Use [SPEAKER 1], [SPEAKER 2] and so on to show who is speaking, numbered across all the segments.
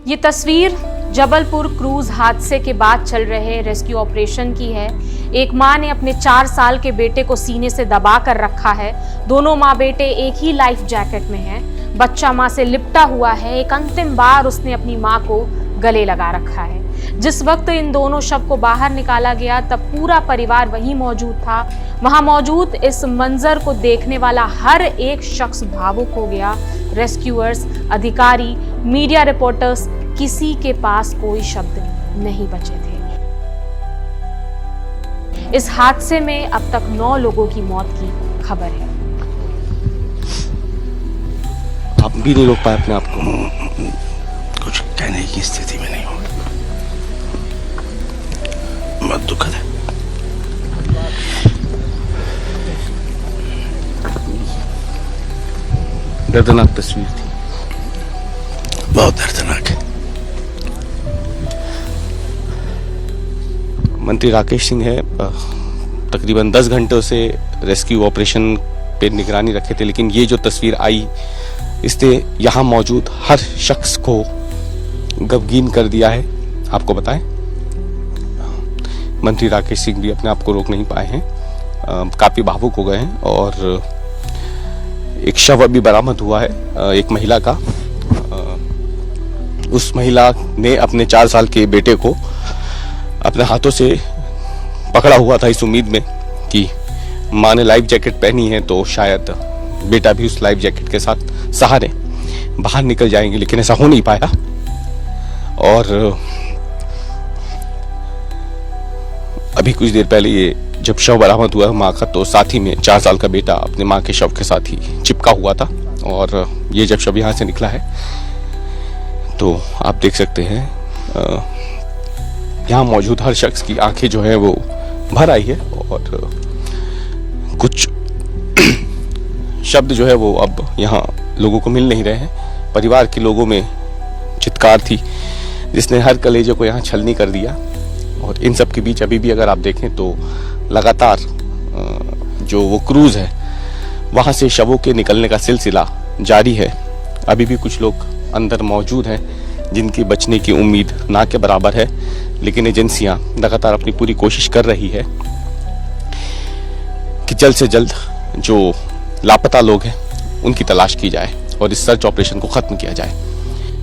[SPEAKER 1] ये तस्वीर जबलपुर क्रूज हादसे के बाद चल रहे रेस्क्यू ऑपरेशन की है। एक मां ने अपने 4 साल के बेटे को सीने से दबा कर रखा है। दोनों माँ बेटे एक ही लाइफ जैकेट में हैं। बच्चा मां से लिपटा हुआ है। एक अंतिम बार उसने अपनी मां को गले लगा रखा है। जिस वक्त इन दोनों शव को बाहर निकाला गया तब पूरा परिवार वहीं मौजूद था। वहां मौजूद इस मंजर को देखने वाला हर एक शख्स भावुक हो गया। रेस्क्यूअर्स, अधिकारी, मीडिया रिपोर्टर्स, किसी के पास कोई शब्द नहीं बचे थे। इस हादसे में अब तक 9 लोगों की मौत की खबर है।
[SPEAKER 2] आप भी नहीं रोक पाए अपने आप को?
[SPEAKER 3] कुछ कहने की स्थिति में नहीं हूं। बहुत दुखद है।
[SPEAKER 2] दर्दनाक तस्वीर थी।
[SPEAKER 3] बहुत दर्दनाक है।
[SPEAKER 2] मंत्री राकेश सिंह है, तकरीबन 10 घंटों से रेस्क्यू ऑपरेशन पे निगरानी रखे थे, लेकिन ये जो तस्वीर आई इसने यहाँ मौजूद हर शख्स को गमगीन कर दिया है। आपको बताएं, मंत्री राकेश सिंह भी अपने आप को रोक नहीं पाए हैं, काफी भावुक हो गए हैं। और एक शव अभी बरामद हुआ है एक महिला का। उस महिला ने अपने 4 साल के बेटे को अपने हाथों से पकड़ा हुआ था इस उम्मीद में कि माँ ने लाइफ जैकेट पहनी है तो शायद बेटा भी उस लाइफ जैकेट के साथ सहारे बाहर निकल जाएंगे, लेकिन ऐसा हो नहीं पाया। और अभी कुछ देर पहले ये जब शव बरामद हुआ माँ का, तो साथ ही में 4 साल का बेटा अपने माँ के शव के साथ ही चिपका हुआ था। और ये जब शव यहाँ से निकला है तो आप देख सकते हैं यहाँ मौजूद हर शख्स की आंखें जो है वो भर आई है। और कुछ शब्द जो है वो अब यहाँ लोगों को मिल नहीं रहे हैं। परिवार के लोगों में चित्कार थी जिसने हर कलेजे को यहाँ छलनी कर दिया। और इन सब के बीच अभी भी अगर आप देखें तो लगातार जो वो क्रूज है वहाँ से शवों के निकलने का सिलसिला जारी है। अभी भी कुछ लोग अंदर मौजूद हैं जिनकी बचने की उम्मीद ना के बराबर है, लेकिन एजेंसियां लगातार अपनी पूरी कोशिश कर रही है कि जल्द से जल्द जो लापता लोग हैं उनकी तलाश की जाए और इस सर्च ऑपरेशन को खत्म किया जाए।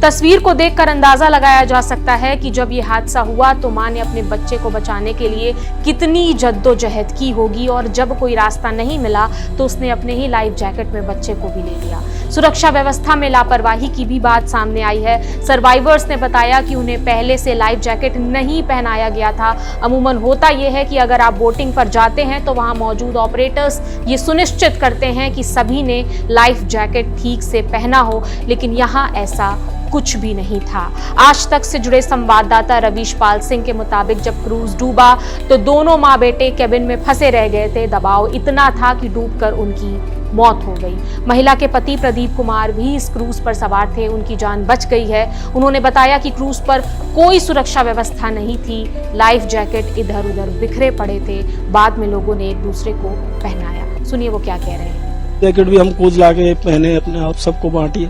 [SPEAKER 1] तस्वीर को देखकर अंदाजा लगाया जा सकता है कि जब ये हादसा हुआ तो मां ने अपने बच्चे को बचाने के लिए कितनी जद्दोजहद की होगी। और जब कोई रास्ता नहीं मिला तो उसने अपने ही लाइफ जैकेट में बच्चे को भी ले लिया। सुरक्षा व्यवस्था में लापरवाही की भी बात सामने आई है। सर्वाइवर्स ने बताया कि उन्हें पहले से लाइफ जैकेट नहीं पहनाया गया था। अमूमन होता यह है कि अगर आप बोटिंग पर जाते हैं तो वहां मौजूद ऑपरेटर्स ये सुनिश्चित करते हैं कि सभी ने लाइफ जैकेट ठीक से पहना हो, लेकिन यहाँ ऐसा कुछ भी नहीं था। आज तक से जुड़े संवाददाता रवीश पाल सिंह के मुताबिक जब क्रूज डूबा तो दोनों माँ बेटे केबिन में फंसे रह गए थे। दबाव इतना था कि डूबकर उनकी मौत हो गई। महिला के पति प्रदीप कुमार भी इस क्रूज पर सवार थे, उनकी जान बच गई है। उन्होंने बताया कि क्रूज पर कोई सुरक्षा व्यवस्था नहीं थी। लाइफ जैकेट इधर उधर बिखरे पड़े थे। बाद में लोगों ने एक दूसरे को पहनाया। सुनिए वो क्या कह रहे हैं।
[SPEAKER 4] जैकेट भी हम क्रूज लाके पहने, अपने आप सबको बांटिए।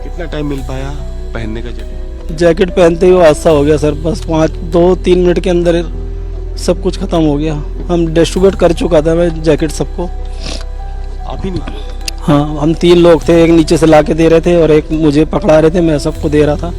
[SPEAKER 2] कितना टाइम मिल पाया पहनने का जैकेट?
[SPEAKER 4] जैकेट पहनते ही हादसा हो गया सर। बस 2-3 मिनट के अंदर सब कुछ खत्म हो गया। हम डिस्ट्रीब्यूट कर चुका था मैं जैकेट सबको।
[SPEAKER 2] आप ही नहीं?
[SPEAKER 4] हाँ, हम 3 लोग थे। एक नीचे से लाके दे रहे थे और एक मुझे पकड़ा रहे थे, मैं सबको दे रहा था।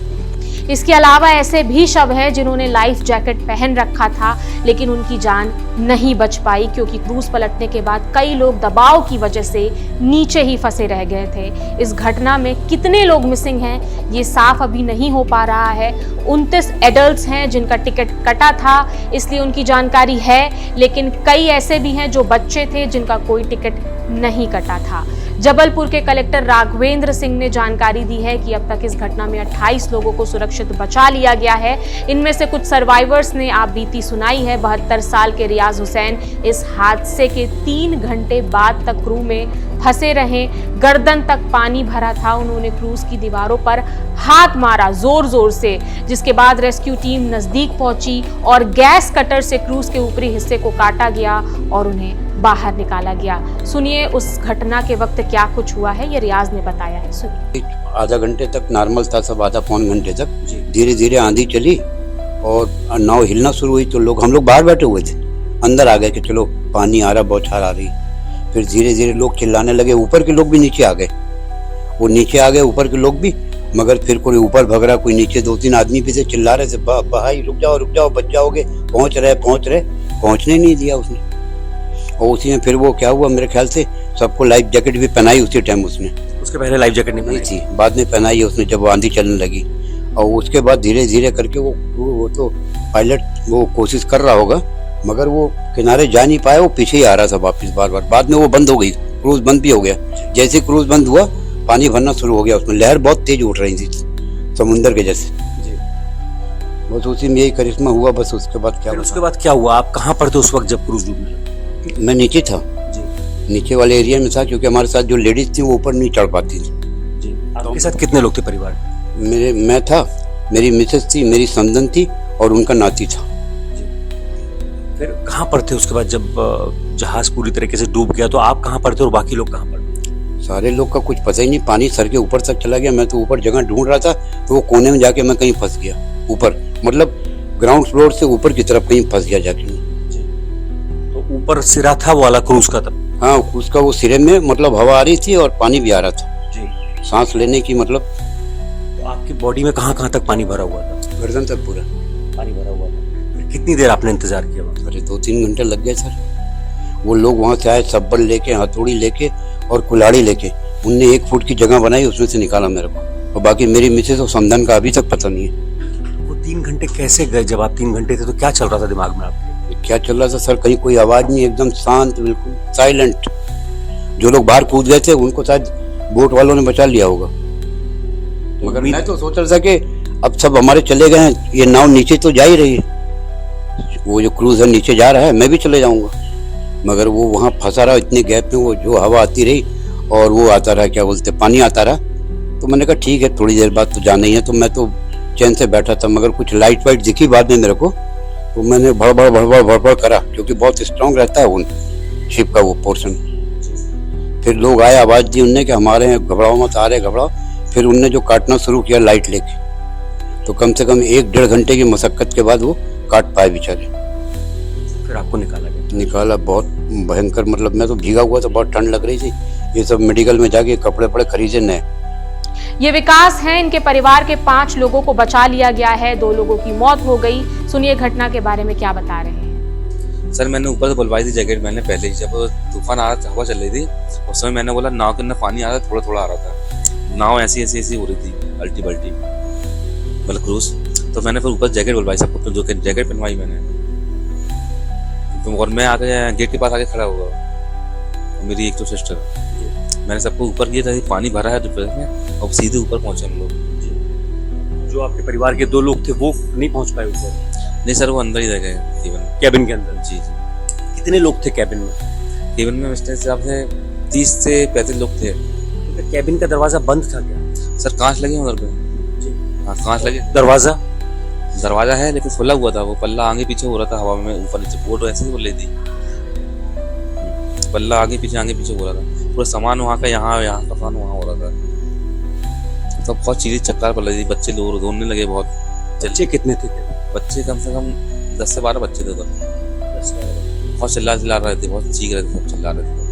[SPEAKER 1] इसके अलावा ऐसे भी शव हैं जिन्होंने लाइफ जैकेट पहन रखा था लेकिन उनकी जान नहीं बच पाई, क्योंकि क्रूज पलटने के बाद कई लोग दबाव की वजह से नीचे ही फंसे रह गए थे। इस घटना में कितने लोग मिसिंग हैं ये साफ अभी नहीं हो पा रहा है। 29 एडल्ट्स हैं जिनका टिकट कटा था, इसलिए उनकी जानकारी है, लेकिन कई ऐसे भी हैं जो बच्चे थे जिनका कोई टिकट नहीं कटा था। जबलपुर के कलेक्टर राघवेंद्र सिंह ने जानकारी दी है कि अब तक इस घटना में 28 लोगों को सुरक्षित बचा लिया गया है। इनमें से कुछ सर्वाइवर्स ने आप बीती सुनाई है। 72 साल के रियाज हुसैन इस हादसे के 3 घंटे बाद तक क्रू में फंसे रहे। गर्दन तक पानी भरा था। उन्होंने क्रूज की दीवारों पर हाथ मारा जोर जोर से, जिसके बाद रेस्क्यू टीम नजदीक पहुंची और गैस कटर से क्रूज के ऊपरी हिस्से को काटा गया और उन्हें बाहर निकाला गया। सुनिए उस घटना के वक्त क्या कुछ हुआ है, ये रियाज ने बताया है। सुनिए।
[SPEAKER 5] आधा घंटे तक नॉर्मल था सब, आधा पौन घंटे तक। धीरे धीरे आंधी चली और नाव हिलना शुरू हुई तो हम लोग बाहर बैठे हुए थे, अंदर आ गए कि चलो पानी आ रहा, बौछार आ रही। फिर धीरे धीरे लोग चिल्लाने लगे, ऊपर के लोग भी नीचे आ गए, वो नीचे आ गए ऊपर के लोग भी, मगर फिर कोई ऊपर भग रहा, कोई नीचे। 2-3 आदमी भी थे, चिल्ला रहे थे भाई रुक जाओ बच जाओगे, पहुंच रहे। पहुंचने नहीं दिया उसने। और उसी में फिर वो क्या हुआ, मेरे ख्याल से सबको लाइफ जैकेट भी पहनाई उसी टाइम उसने।
[SPEAKER 6] उसके पहले लाइफ जैकेट नहीं
[SPEAKER 5] थी, बाद में पहनाई है उसने जब आंधी चलने लगी। और उसके बाद धीरे धीरे करके वो तो पायलट वो कोशिश कर रहा होगा, मगर वो किनारे जा नहीं पाया, वो पीछे ही आ रहा था वापस बार। बाद में वो बंद हो गई, क्रूज बंद भी हो गया। जैसे क्रूज बंद हुआ पानी भरना शुरू हो गया उसमें, लहर बहुत तेज उठ रही थी समुंदर के जैसे। बस उसी में यही करिश्मा हुआ। बस उसके बाद
[SPEAKER 6] क्या हुआ? आप कहाँ पर थे उस वक्त जब क्रूज डूबने लगा?
[SPEAKER 5] मैं नीचे था, नीचे वाले एरिया में था, क्योंकि हमारे साथ जो लेडीज थी वो ऊपर नहीं चढ़ पाती थी।
[SPEAKER 6] आपके साथ कितने लोग थे परिवार?
[SPEAKER 5] मैं था, मेरी मिसेस थी, मेरी समधन थी और उनका नाती था।
[SPEAKER 6] फिर कहाँ पर थे उसके बाद जब जहाज पूरी तरीके से डूब गया? तो आप कहाँ पर थे और बाकी लोग कहाँ पर थे?
[SPEAKER 5] सारे लोग का कुछ पता ही नहीं, पानी सर के ऊपर तक चला गया। मैं तो ऊपर जगह ढूंढ रहा था, तो वो कोने में जाके मैं कहीं फंस गया ऊपर, मतलब ग्राउंड फ्लोर से ऊपर की तरफ कहीं फंस गया जाके।
[SPEAKER 6] तो ऊपर सिरा था वो वाला क्रूज का तब?
[SPEAKER 5] हाँ, उसका वो सिरे में मतलब हवा आ रही थी और पानी भी आ रहा था, सांस लेने की मतलब।
[SPEAKER 6] तो आपकी बॉडी में कहाँ तक पानी भरा हुआ था?
[SPEAKER 5] गर्दन तक पूरा
[SPEAKER 6] पानी भरा हुआ था। फिर कितनी देर आपने इंतजार किया?
[SPEAKER 5] अरे 2-3 घंटे लग गए सर। वो लोग वहाँ से आए, सब्बल लेके, हथौड़ी लेके और कुल्हाड़ी लेके, उनने 1 फुट की जगह बनाई, उसमें से निकाला मेरे को। और बाकी मेरी मिसेस और समधन का अभी तक पता नहीं है।
[SPEAKER 6] वो 3 घंटे कैसे गए? जब आप 3 घंटे थे तो क्या चल रहा था दिमाग में आपके?
[SPEAKER 5] क्या चल रहा था सर, कहीं कोई आवाज नहीं, एकदम शांत, बिल्कुल साइलेंट। जो लोग बाहर कूद गए थे उनको शायद बोट वालों ने बचा लिया होगा, मगर मैं तो सोच रहा था कि अब सब हमारे चले गए हैं, ये नाव नीचे तो जा ही रही है, वो जो क्रूज है नीचे जा रहा है, मैं भी चले जाऊंगा। मगर वो वहाँ फंसा रहा इतने गैप में, वो जो हवा आती रही और वो आता रहा, क्या बोलते, पानी आता रहा। तो मैंने कहा ठीक है, थोड़ी देर बाद तो जाना ही है। तो मैं तो चैन से बैठा था, मगर कुछ लाइट वाइट दिखी बाद में मेरे को, तो मैंने भड़बड़ करा, क्योंकि बहुत स्ट्रांग रहता है वो शिप का वो पोर्शन। फिर लोग आए, आवाज दी उनने कि हमारे यहाँ घबराओ मत, आ रहे घबराओ। फिर उनने जो काटना शुरू किया लाइट लेके, तो कम से कम 1-1.5 घंटे की मशक्कत के बाद वो काट पाए बेचारे।
[SPEAKER 6] फिर आपको
[SPEAKER 5] निकाला बहुत भयंकर, मतलब मैं तो भीगा हुआ था, बहुत ठंड लग रही थी। ये सब मेडिकल में जाके कपड़े खरीदे नए।
[SPEAKER 1] ये विकास हैं, इनके परिवार के 5 लोगों को बचा लिया गया है, 2 लोगों की मौत हो गई। सुनिए घटना के बारे में क्या बता रहे हैं।
[SPEAKER 7] सर मैंने ऊपर से बुलवाई थी जैकेट, मैंने पहले ही, जब तूफान आ रहा था, हवा चल रही थी, उस समय मैंने बोला नाव के अंदर पानी आ रहा था, थोड़ा आ रहा था, नाव ऐसी हो रही थी, अल्टी बल्टी, मतलब क्रूज। तो मैंने फिर ऊपर जैकेट बुलवाई, सबको जो जैकेट पहनवाई मैंने। और मैं आगे गेट के पास आके खड़ा हुआ, मेरी एक तो सिस्टर, मैंने सबको ऊपर किया था, पानी भरा है दोपहर में, और सीधे ऊपर पहुंचे हम लोग।
[SPEAKER 6] जो आपके परिवार के 2 लोग थे वो नहीं पहुंच पाए ऊपर?
[SPEAKER 7] नहीं सर, वो अंदर ही रह गए
[SPEAKER 6] कैबिन के अंदर।
[SPEAKER 7] जी।
[SPEAKER 6] कितने लोग थे कैबिन में?
[SPEAKER 7] केबिन में मिस्टर हिसाब से 30 से 35 लोग थे।
[SPEAKER 6] तो कैबिन का दरवाजा बंद था क्या?
[SPEAKER 7] सर कांच लगे उधर पे। हाँ कांच लगे।
[SPEAKER 6] दरवाजा
[SPEAKER 7] है लेकिन खुला हुआ था, वो पल्ला आगे पीछे हो रहा था हवा में, ऊपर नीचे, बोट ऐसे ही बोल रही थी, पल्ला आगे पीछे हो रहा था, पूरा सामान वहाँ का यहाँ का सामान वहाँ हो रहा था। तो बहुत चीजें चक्कर पड़ रही थी, बच्चे लोग रोने लगे बहुत।
[SPEAKER 6] बच्चे कितने थे?
[SPEAKER 7] बच्चे कम से कम 10 से 12 बच्चे थे उधर, बहुत चिल्ला रहे थे, बहुत चीख रहे थे, सब चिल्ला रहे थे।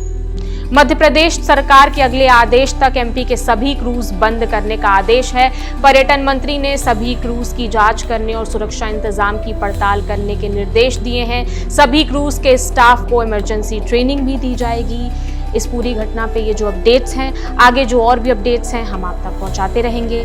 [SPEAKER 1] मध्य प्रदेश सरकार के अगले आदेश तक एमपी के सभी क्रूज बंद करने का आदेश है। पर्यटन मंत्री ने सभी क्रूज की जांच करने और सुरक्षा इंतजाम की पड़ताल करने के निर्देश दिए हैं। सभी क्रूज के स्टाफ को इमरजेंसी ट्रेनिंग भी दी जाएगी। इस पूरी घटना पे ये जो अपडेट्स हैं, आगे जो और भी अपडेट्स हैं हम आप तक पहुंचाते रहेंगे।